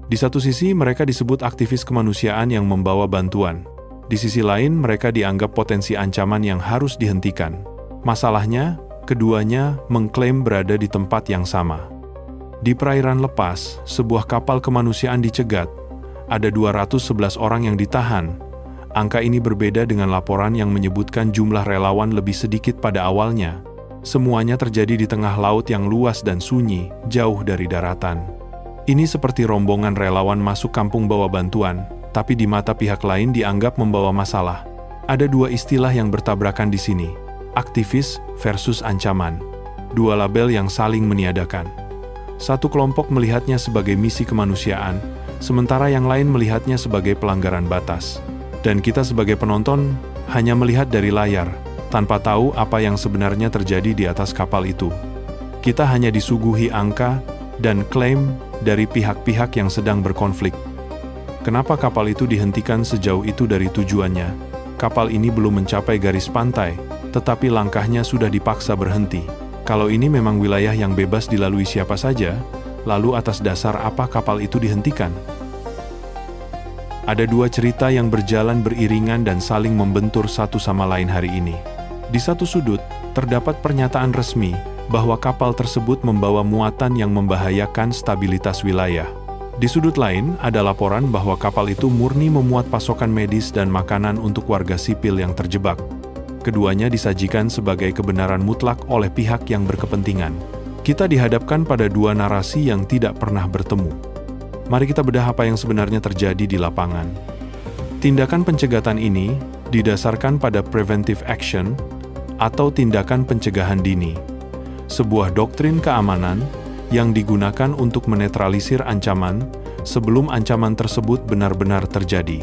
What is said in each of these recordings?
Di satu sisi, mereka disebut aktivis kemanusiaan yang membawa bantuan. Di sisi lain, mereka dianggap potensi ancaman yang harus dihentikan. Masalahnya, keduanya mengklaim berada di tempat yang sama. Di perairan lepas, sebuah kapal kemanusiaan dicegat. Ada 211 orang yang ditahan. Angka ini berbeda dengan laporan yang menyebutkan jumlah relawan lebih sedikit pada awalnya. Semuanya terjadi di tengah laut yang luas dan sunyi, jauh dari daratan. Ini seperti rombongan relawan masuk kampung bawa bantuan, tapi di mata pihak lain dianggap membawa masalah. Ada dua istilah yang bertabrakan di sini, aktivis versus ancaman. Dua label yang saling meniadakan. Satu kelompok melihatnya sebagai misi kemanusiaan, sementara yang lain melihatnya sebagai pelanggaran batas. Dan kita sebagai penonton hanya melihat dari layar, tanpa tahu apa yang sebenarnya terjadi di atas kapal itu. Kita hanya disuguhi angka dan klaim dari pihak-pihak yang sedang berkonflik. Kenapa kapal itu dihentikan sejauh itu dari tujuannya? Kapal ini belum mencapai garis pantai, tetapi langkahnya sudah dipaksa berhenti. Kalau ini memang wilayah yang bebas dilalui siapa saja, lalu atas dasar apa kapal itu dihentikan? Ada dua cerita yang berjalan beriringan dan saling membentur satu sama lain hari ini. Di satu sudut, terdapat pernyataan resmi bahwa kapal tersebut membawa muatan yang membahayakan stabilitas wilayah. Di sudut lain, ada laporan bahwa kapal itu murni memuat pasokan medis dan makanan untuk warga sipil yang terjebak. Keduanya disajikan sebagai kebenaran mutlak oleh pihak yang berkepentingan. Kita dihadapkan pada dua narasi yang tidak pernah bertemu. Mari kita bedah apa yang sebenarnya terjadi di lapangan. Tindakan pencegatan ini didasarkan pada preventive action atau tindakan pencegahan dini. Sebuah doktrin keamanan yang digunakan untuk menetralisir ancaman sebelum ancaman tersebut benar-benar terjadi.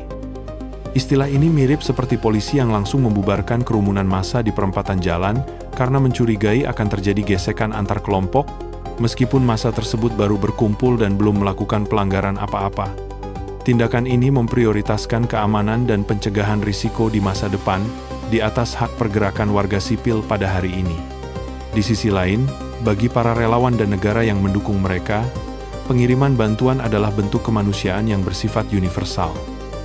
Istilah ini mirip seperti polisi yang langsung membubarkan kerumunan massa di perempatan jalan karena mencurigai akan terjadi gesekan antar kelompok, meskipun massa tersebut baru berkumpul dan belum melakukan pelanggaran apa-apa. Tindakan ini memprioritaskan keamanan dan pencegahan risiko di masa depan di atas hak pergerakan warga sipil pada hari ini. Di sisi lain, bagi para relawan dan negara yang mendukung mereka, pengiriman bantuan adalah bentuk kemanusiaan yang bersifat universal.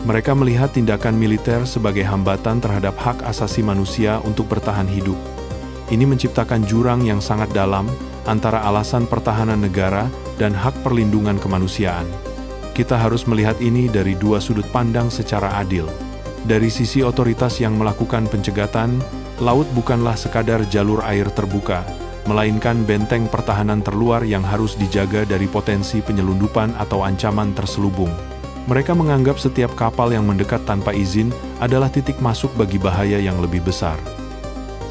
Mereka melihat tindakan militer sebagai hambatan terhadap hak asasi manusia untuk bertahan hidup. Ini menciptakan jurang yang sangat dalam antara alasan pertahanan negara dan hak perlindungan kemanusiaan. Kita harus melihat ini dari dua sudut pandang secara adil. Dari sisi otoritas yang melakukan pencegatan, laut bukanlah sekadar jalur air terbuka, melainkan benteng pertahanan terluar yang harus dijaga dari potensi penyelundupan atau ancaman terselubung. Mereka menganggap setiap kapal yang mendekat tanpa izin adalah titik masuk bagi bahaya yang lebih besar.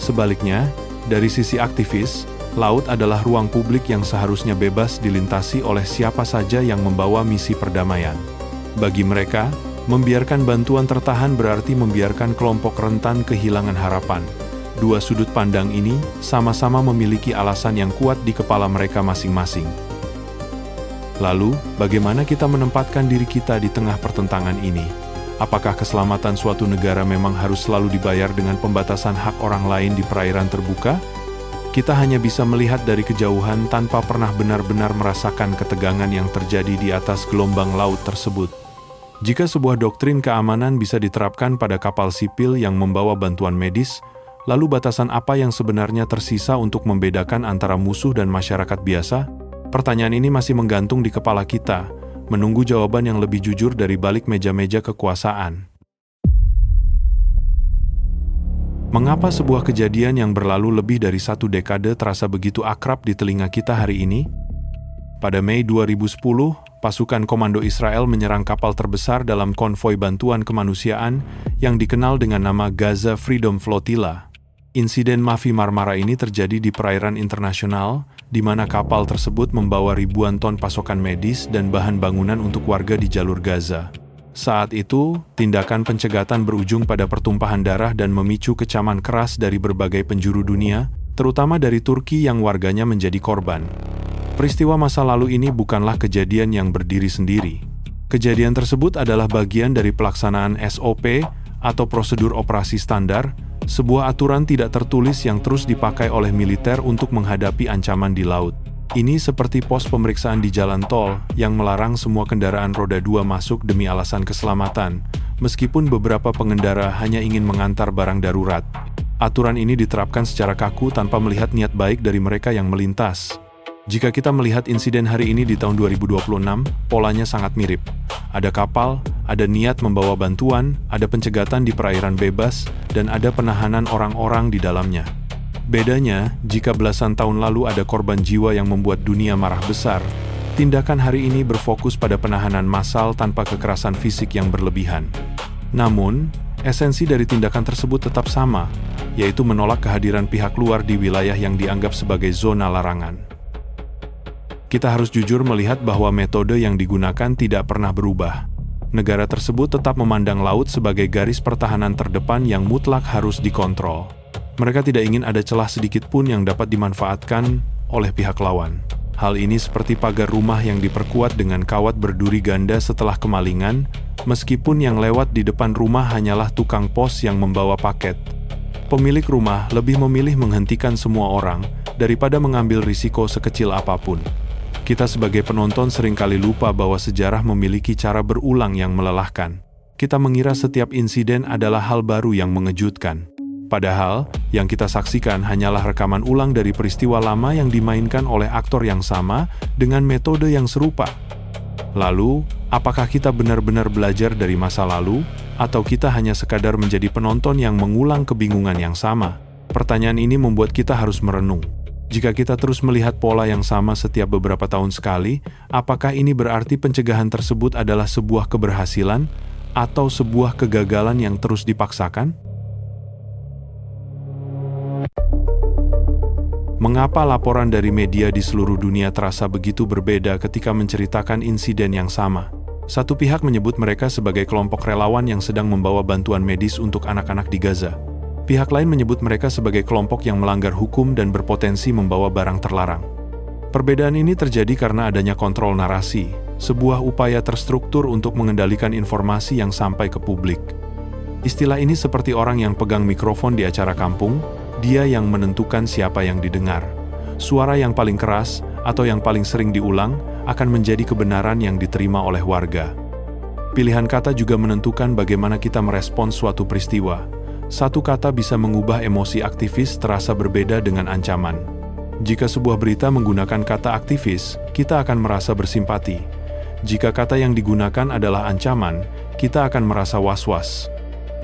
Sebaliknya, dari sisi aktivis, laut adalah ruang publik yang seharusnya bebas dilintasi oleh siapa saja yang membawa misi perdamaian. Bagi mereka, membiarkan bantuan tertahan berarti membiarkan kelompok rentan kehilangan harapan. Dua sudut pandang ini sama-sama memiliki alasan yang kuat di kepala mereka masing-masing. Lalu, bagaimana kita menempatkan diri kita di tengah pertentangan ini? Apakah keselamatan suatu negara memang harus selalu dibayar dengan pembatasan hak orang lain di perairan terbuka? Kita hanya bisa melihat dari kejauhan tanpa pernah benar-benar merasakan ketegangan yang terjadi di atas gelombang laut tersebut. Jika sebuah doktrin keamanan bisa diterapkan pada kapal sipil yang membawa bantuan medis, lalu batasan apa yang sebenarnya tersisa untuk membedakan antara musuh dan masyarakat biasa? Pertanyaan ini masih menggantung di kepala kita, menunggu jawaban yang lebih jujur dari balik meja-meja kekuasaan. Mengapa sebuah kejadian yang berlalu lebih dari satu dekade terasa begitu akrab di telinga kita hari ini? Pada Mei 2010, pasukan komando Israel menyerang kapal terbesar dalam konvoi bantuan kemanusiaan yang dikenal dengan nama Gaza Freedom Flotilla. Insiden Mavi Marmara ini terjadi di perairan internasional, di mana kapal tersebut membawa ribuan ton pasokan medis dan bahan bangunan untuk warga di jalur Gaza. Saat itu, tindakan pencegatan berujung pada pertumpahan darah dan memicu kecaman keras dari berbagai penjuru dunia, terutama dari Turki yang warganya menjadi korban. Peristiwa masa lalu ini bukanlah kejadian yang berdiri sendiri. Kejadian tersebut adalah bagian dari pelaksanaan SOP atau prosedur operasi standar, sebuah aturan tidak tertulis yang terus dipakai oleh militer untuk menghadapi ancaman di laut. Ini seperti pos pemeriksaan di jalan tol yang melarang semua kendaraan roda 2 masuk demi alasan keselamatan, meskipun beberapa pengendara hanya ingin mengantar barang darurat. Aturan ini diterapkan secara kaku tanpa melihat niat baik dari mereka yang melintas. Jika kita melihat insiden hari ini di tahun 2026, polanya sangat mirip. Ada kapal, ada niat membawa bantuan, ada pencegatan di perairan bebas, dan ada penahanan orang-orang di dalamnya. Bedanya, jika belasan tahun lalu ada korban jiwa yang membuat dunia marah besar, tindakan hari ini berfokus pada penahanan massal tanpa kekerasan fisik yang berlebihan. Namun, esensi dari tindakan tersebut tetap sama, yaitu menolak kehadiran pihak luar di wilayah yang dianggap sebagai zona larangan. Kita harus jujur melihat bahwa metode yang digunakan tidak pernah berubah. Negara tersebut tetap memandang laut sebagai garis pertahanan terdepan yang mutlak harus dikontrol. Mereka tidak ingin ada celah sedikit pun yang dapat dimanfaatkan oleh pihak lawan. Hal ini seperti pagar rumah yang diperkuat dengan kawat berduri ganda setelah kemalingan, meskipun yang lewat di depan rumah hanyalah tukang pos yang membawa paket. Pemilik rumah lebih memilih menghentikan semua orang daripada mengambil risiko sekecil apapun. Kita sebagai penonton seringkali lupa bahwa sejarah memiliki cara berulang yang melelahkan. Kita mengira setiap insiden adalah hal baru yang mengejutkan. Padahal, yang kita saksikan hanyalah rekaman ulang dari peristiwa lama yang dimainkan oleh aktor yang sama dengan metode yang serupa. Lalu, apakah kita benar-benar belajar dari masa lalu, atau kita hanya sekadar menjadi penonton yang mengulang kebingungan yang sama? Pertanyaan ini membuat kita harus merenung. Jika kita terus melihat pola yang sama setiap beberapa tahun sekali, apakah ini berarti pencegahan tersebut adalah sebuah keberhasilan, atau sebuah kegagalan yang terus dipaksakan? Mengapa laporan dari media di seluruh dunia terasa begitu berbeda ketika menceritakan insiden yang sama? Satu pihak menyebut mereka sebagai kelompok relawan yang sedang membawa bantuan medis untuk anak-anak di Gaza. Pihak lain menyebut mereka sebagai kelompok yang melanggar hukum dan berpotensi membawa barang terlarang. Perbedaan ini terjadi karena adanya kontrol narasi, sebuah upaya terstruktur untuk mengendalikan informasi yang sampai ke publik. Istilah ini seperti orang yang pegang mikrofon di acara kampung. Dia yang menentukan siapa yang didengar. Suara yang paling keras atau yang paling sering diulang akan menjadi kebenaran yang diterima oleh warga. Pilihan kata juga menentukan bagaimana kita merespons suatu peristiwa. Satu kata bisa mengubah emosi aktivis terasa berbeda dengan ancaman. Jika sebuah berita menggunakan kata aktivis, kita akan merasa bersimpati. Jika kata yang digunakan adalah ancaman, kita akan merasa was-was.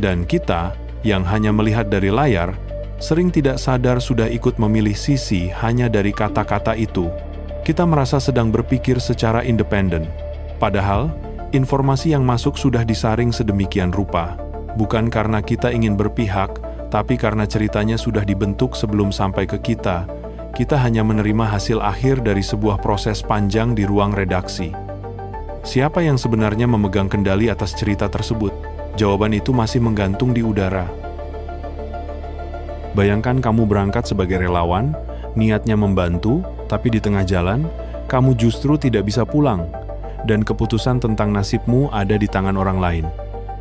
Dan kita, yang hanya melihat dari layar, sering tidak sadar sudah ikut memilih sisi hanya dari kata-kata itu. Kita merasa sedang berpikir secara independen. Padahal, informasi yang masuk sudah disaring sedemikian rupa. Bukan karena kita ingin berpihak, tapi karena ceritanya sudah dibentuk sebelum sampai ke kita. Kita hanya menerima hasil akhir dari sebuah proses panjang di ruang redaksi. Siapa yang sebenarnya memegang kendali atas cerita tersebut? Jawaban itu masih menggantung di udara. Bayangkan kamu berangkat sebagai relawan, niatnya membantu, tapi di tengah jalan, kamu justru tidak bisa pulang, dan keputusan tentang nasibmu ada di tangan orang lain.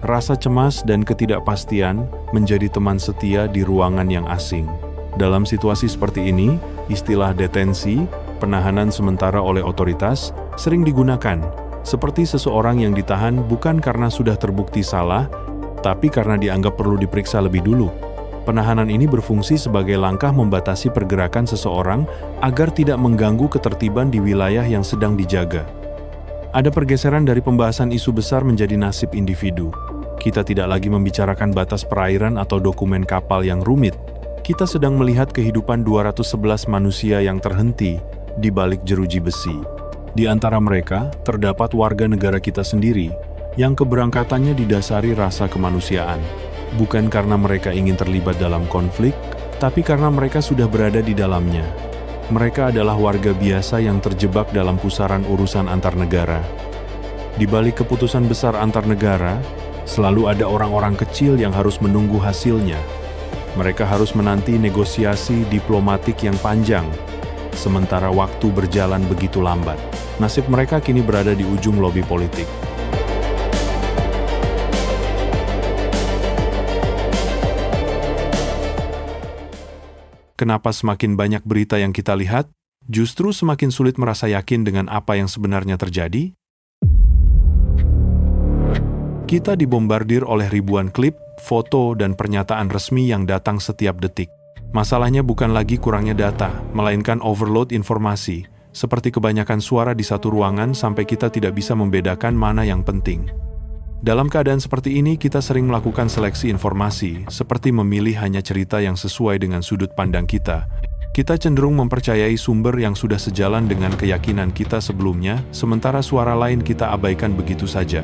Rasa cemas dan ketidakpastian menjadi teman setia di ruangan yang asing. Dalam situasi seperti ini, istilah detensi, penahanan sementara oleh otoritas, sering digunakan, seperti seseorang yang ditahan bukan karena sudah terbukti salah, tapi karena dianggap perlu diperiksa lebih dulu. Penahanan ini berfungsi sebagai langkah membatasi pergerakan seseorang agar tidak mengganggu ketertiban di wilayah yang sedang dijaga. Ada pergeseran dari pembahasan isu besar menjadi nasib individu. Kita tidak lagi membicarakan batas perairan atau dokumen kapal yang rumit. Kita sedang melihat kehidupan 211 manusia yang terhenti di balik jeruji besi. Di antara mereka, terdapat warga negara kita sendiri yang keberangkatannya didasari rasa kemanusiaan. Bukan karena mereka ingin terlibat dalam konflik, tapi karena mereka sudah berada di dalamnya. Mereka adalah warga biasa yang terjebak dalam pusaran urusan antar negara. Di balik keputusan besar antar negara, selalu ada orang-orang kecil yang harus menunggu hasilnya. Mereka harus menanti negosiasi diplomatik yang panjang, sementara waktu berjalan begitu lambat. Nasib mereka kini berada di ujung lobi politik. Kenapa semakin banyak berita yang kita lihat, justru semakin sulit merasa yakin dengan apa yang sebenarnya terjadi? Kita dibombardir oleh ribuan klip, foto, dan pernyataan resmi yang datang setiap detik. Masalahnya bukan lagi kurangnya data, melainkan overload informasi, seperti kebanyakan suara di satu ruangan sampai kita tidak bisa membedakan mana yang penting. Dalam keadaan seperti ini, kita sering melakukan seleksi informasi, seperti memilih hanya cerita yang sesuai dengan sudut pandang kita. Kita cenderung mempercayai sumber yang sudah sejalan dengan keyakinan kita sebelumnya, sementara suara lain kita abaikan begitu saja.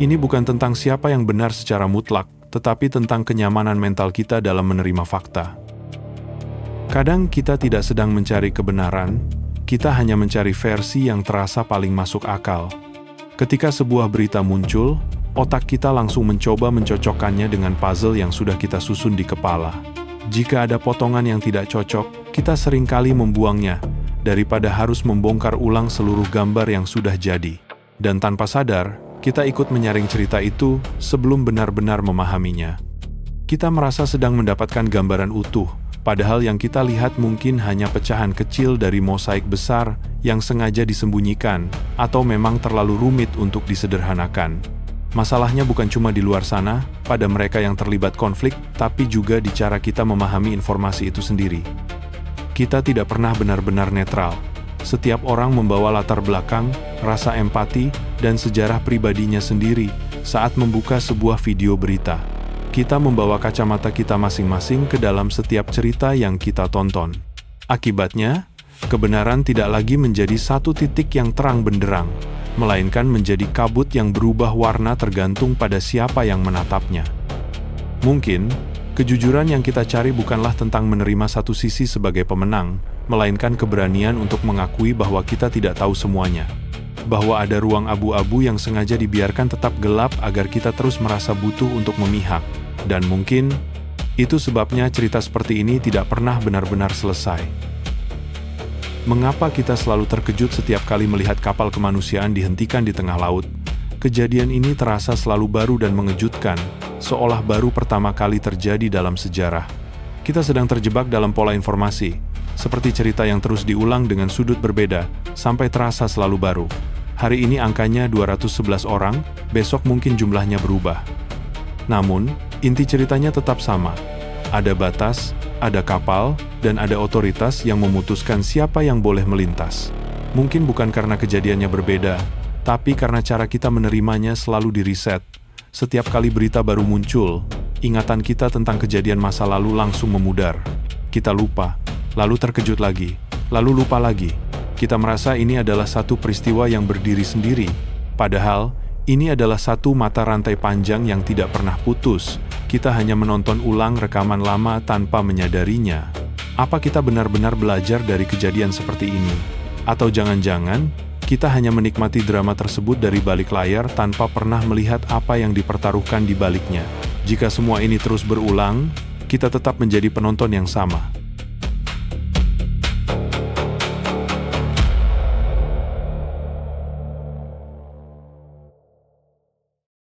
Ini bukan tentang siapa yang benar secara mutlak, tetapi tentang kenyamanan mental kita dalam menerima fakta. Kadang kita tidak sedang mencari kebenaran, kita hanya mencari versi yang terasa paling masuk akal. Ketika sebuah berita muncul, otak kita langsung mencoba mencocokkannya dengan puzzle yang sudah kita susun di kepala. Jika ada potongan yang tidak cocok, kita seringkali membuangnya, daripada harus membongkar ulang seluruh gambar yang sudah jadi. Dan tanpa sadar, kita ikut menyaring cerita itu sebelum benar-benar memahaminya. Kita merasa sedang mendapatkan gambaran utuh, padahal yang kita lihat mungkin hanya pecahan kecil dari mosaik besar yang sengaja disembunyikan, atau memang terlalu rumit untuk disederhanakan. Masalahnya bukan cuma di luar sana, pada mereka yang terlibat konflik, tapi juga di cara kita memahami informasi itu sendiri. Kita tidak pernah benar-benar netral. Setiap orang membawa latar belakang, rasa empati, dan sejarah pribadinya sendiri saat membuka sebuah video berita. Kita membawa kacamata kita masing-masing ke dalam setiap cerita yang kita tonton. Akibatnya, kebenaran tidak lagi menjadi satu titik yang terang benderang, melainkan menjadi kabut yang berubah warna tergantung pada siapa yang menatapnya. Mungkin, kejujuran yang kita cari bukanlah tentang menerima satu sisi sebagai pemenang, melainkan keberanian untuk mengakui bahwa kita tidak tahu semuanya. Bahwa ada ruang abu-abu yang sengaja dibiarkan tetap gelap agar kita terus merasa butuh untuk memihak. Dan mungkin, itu sebabnya cerita seperti ini tidak pernah benar-benar selesai. Mengapa kita selalu terkejut setiap kali melihat kapal kemanusiaan dihentikan di tengah laut? Kejadian ini terasa selalu baru dan mengejutkan, seolah baru pertama kali terjadi dalam sejarah. Kita sedang terjebak dalam pola informasi, seperti cerita yang terus diulang dengan sudut berbeda, sampai terasa selalu baru. Hari ini angkanya 211 orang, besok mungkin jumlahnya berubah. Namun, inti ceritanya tetap sama. Ada batas, ada kapal, dan ada otoritas yang memutuskan siapa yang boleh melintas. Mungkin bukan karena kejadiannya berbeda, tapi karena cara kita menerimanya selalu diriset. Setiap kali berita baru muncul, ingatan kita tentang kejadian masa lalu langsung memudar. Kita lupa, lalu terkejut lagi, lalu lupa lagi. Kita merasa ini adalah satu peristiwa yang berdiri sendiri, padahal ini adalah satu mata rantai panjang yang tidak pernah putus. Kita hanya menonton ulang rekaman lama tanpa menyadarinya. Apa kita benar-benar belajar dari kejadian seperti ini? Atau jangan-jangan, kita hanya menikmati drama tersebut dari balik layar tanpa pernah melihat apa yang dipertaruhkan di baliknya. Jika semua ini terus berulang, kita tetap menjadi penonton yang sama.